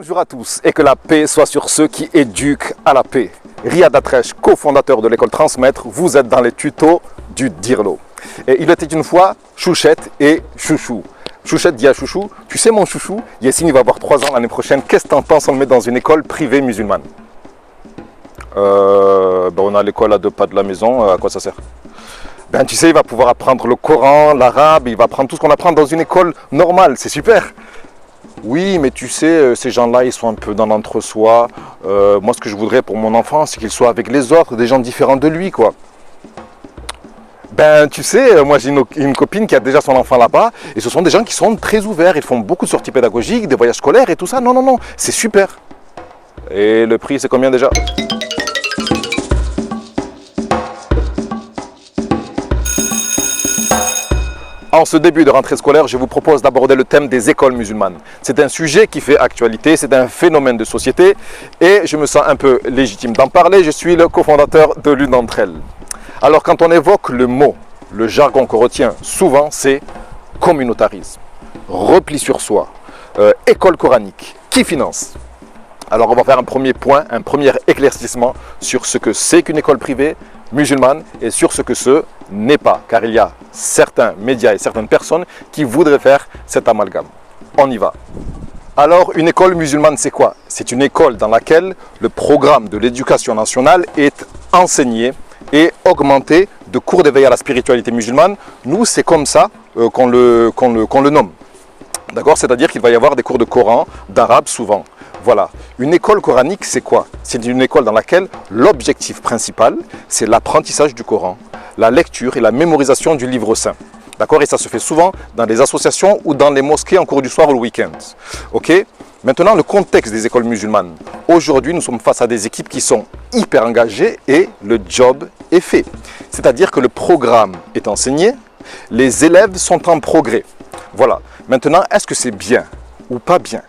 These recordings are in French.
Bonjour à tous et que la paix soit sur ceux qui éduquent à la paix. Riyad Atresh, cofondateur de l'école Transmettre, vous êtes dans les tutos du Dirlo. Et il était une fois Chouchette et Chouchou. Chouchette dit à Chouchou, tu sais mon chouchou, Yessine il va avoir 3 ans l'année prochaine, qu'est-ce que t'en penses, on le met dans une école privée musulmane? On a l'école à 2 pas de la maison, à quoi ça sert? Ben tu sais, il va pouvoir apprendre le Coran, l'arabe, il va apprendre tout ce qu'on apprend dans une école normale, c'est super. Oui, mais tu sais, ces gens-là, ils sont un peu dans l'entre-soi. Moi, ce que je voudrais pour mon enfant, c'est qu'il soit avec les autres, des gens différents de lui, quoi. Ben, tu sais, moi, j'ai une copine qui a déjà son enfant là-bas, et ce sont des gens qui sont très ouverts. Ils font beaucoup de sorties pédagogiques, des voyages scolaires et tout ça. Non, non, non, c'est super. Et le prix, c'est combien déjà ? En ce début de rentrée scolaire, je vous propose d'aborder le thème des écoles musulmanes. C'est un sujet qui fait actualité, c'est un phénomène de société et je me sens un peu légitime d'en parler. Je suis le cofondateur de l'une d'entre elles. Alors quand on évoque le mot, le jargon qu'on retient souvent, c'est communautarisme, repli sur soi, école coranique, qui finance ? Alors on va faire un premier point, un premier éclaircissement sur ce que c'est qu'une école privée musulmane et sur ce que ce n'est pas, car il y a certains médias et certaines personnes qui voudraient faire cet amalgame. On y va. Alors, une école musulmane, c'est quoi? C'est une école dans laquelle le programme de l'éducation nationale est enseigné et augmenté de cours d'éveil à la spiritualité musulmane. Nous, c'est comme ça qu'on le nomme. D'accord? C'est-à-dire qu'il va y avoir des cours de Coran, d'arabe souvent. Voilà. Une école coranique, c'est quoi? C'est une école dans laquelle l'objectif principal, c'est l'apprentissage du Coran, la lecture et la mémorisation du livre saint. D'accord? Et ça se fait souvent dans des associations ou dans les mosquées en cours du soir ou le week-end. Ok? Maintenant, le contexte des écoles musulmanes. Aujourd'hui, nous sommes face à des équipes qui sont hyper engagées et le job est fait. C'est-à-dire que le programme est enseigné, les élèves sont en progrès. Voilà. Maintenant, est-ce que c'est bien ou pas bien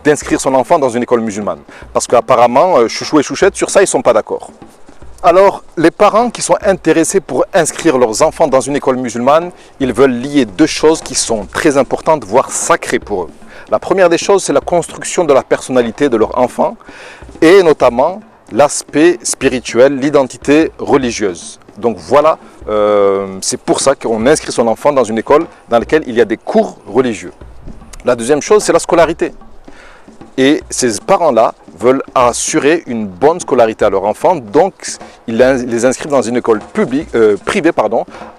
d'inscrire son enfant dans une école musulmane? Parce qu'apparemment, Chouchou et Chouchette, sur ça, ils ne sont pas d'accord. Alors, les parents qui sont intéressés pour inscrire leurs enfants dans une école musulmane, ils veulent lier 2 choses qui sont très importantes, voire sacrées pour eux. La première des choses, c'est la construction de la personnalité de leur enfant et notamment l'aspect spirituel, l'identité religieuse. Donc voilà, c'est pour ça qu'on inscrit son enfant dans une école dans laquelle il y a des cours religieux. La deuxième chose, c'est la scolarité. Et ces parents-là veulent assurer une bonne scolarité à leur enfant, donc ils les inscrivent dans une école privée,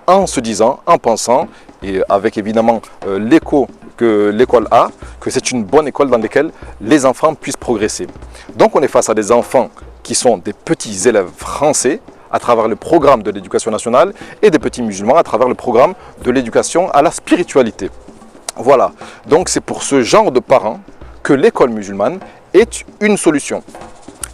en se disant, en pensant, et avec évidemment l'écho que l'école a, que c'est une bonne école dans laquelle les enfants puissent progresser. Donc on est face à des enfants qui sont des petits élèves français à travers le programme de l'éducation nationale et des petits musulmans à travers le programme de l'éducation à la spiritualité. Voilà, donc c'est pour ce genre de parents que l'école musulmane est une solution.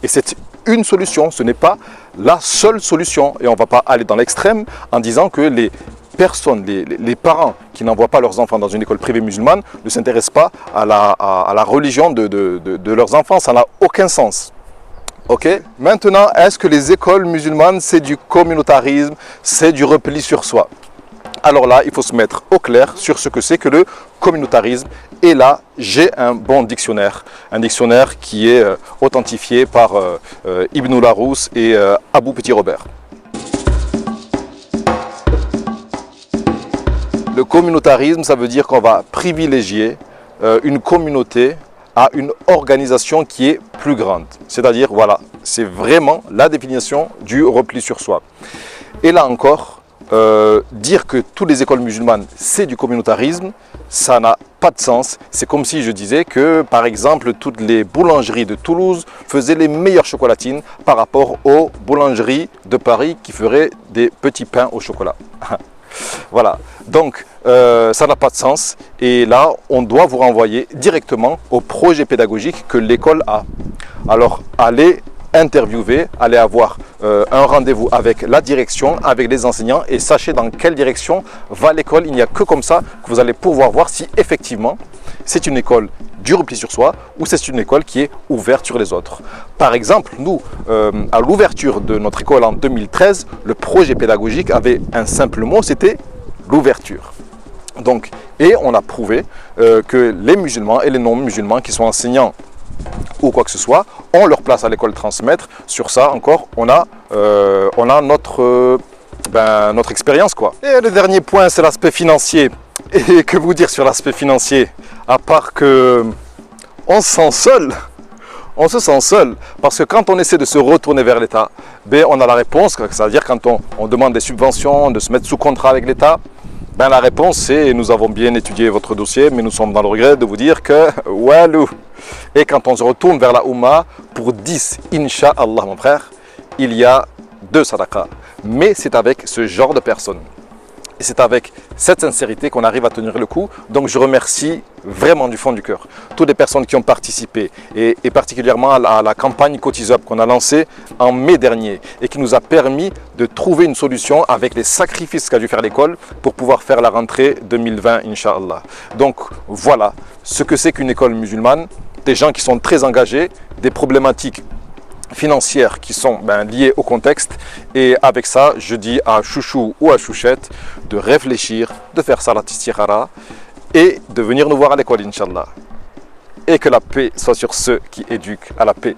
Et c'est une solution, ce n'est pas la seule solution. Et on ne va pas aller dans l'extrême en disant que les personnes, les parents qui n'envoient pas leurs enfants dans une école privée musulmane ne s'intéressent pas à la religion de leurs enfants. Ça n'a aucun sens. Ok. Maintenant, est-ce que les écoles musulmanes, c'est du communautarisme, c'est du repli sur soi? Alors là, il faut se mettre au clair sur ce que c'est que le communautarisme. Et là, j'ai un bon dictionnaire. Un dictionnaire qui est authentifié par Ibn Larousse et Abou Petit-Robert. Le communautarisme, ça veut dire qu'on va privilégier une communauté à une organisation qui est plus grande. C'est-à-dire, voilà, c'est vraiment la définition du repli sur soi. Et là encore, dire que toutes les écoles musulmanes, c'est du communautarisme, ça n'a pas de sens. C'est comme si je disais que, par exemple, toutes les boulangeries de Toulouse faisaient les meilleures chocolatines par rapport aux boulangeries de Paris qui feraient des petits pains au chocolat. Voilà, donc ça n'a pas de sens et là on doit vous renvoyer directement au projet pédagogique que l'école a. Alors allez interviewer, allez avoir un rendez-vous avec la direction, avec les enseignants et sachez dans quelle direction va l'école. Il n'y a que comme ça que vous allez pouvoir voir si effectivement c'est une école du repli sur soi ou c'est une école qui est ouverte sur les autres. Par exemple, nous, à l'ouverture de notre école en 2013, le projet pédagogique avait un simple mot, c'était l'ouverture. Donc, et on a prouvé que les musulmans et les non-musulmans qui sont enseignants ou quoi que ce soit, ont leur place à l'école transmettre. Sur ça encore, on a notre expérience, quoi. Et le dernier point, c'est l'aspect financier. Et que vous dire sur l'aspect financier, à part que on se sent seul. On se sent seul parce que quand on essaie de se retourner vers l'État, ben on a la réponse, c'est-à-dire quand on demande des subventions, de se mettre sous contrat avec l'État, ben la réponse c'est nous avons bien étudié votre dossier, mais nous sommes dans le regret de vous dire que walou. Et quand on se retourne vers la Oumma, pour 10, Inch'Allah mon frère, il y a 2 sadaqas. Mais c'est avec ce genre de personnes. Et c'est avec cette sincérité qu'on arrive à tenir le coup. Donc je remercie vraiment du fond du cœur toutes les personnes qui ont participé et particulièrement à la campagne Cotise Up qu'on a lancée en mai dernier et qui nous a permis de trouver une solution avec les sacrifices qu'a dû faire l'école pour pouvoir faire la rentrée 2020, Inch'Allah. Donc voilà ce que c'est qu'une école musulmane, des gens qui sont très engagés, des problématiques financières qui sont liées au contexte, et avec ça je dis à Chouchou ou à Chouchette de réfléchir, de faire salat istikhara et de venir nous voir à l'école Inch'Allah, et que la paix soit sur ceux qui éduquent à la paix.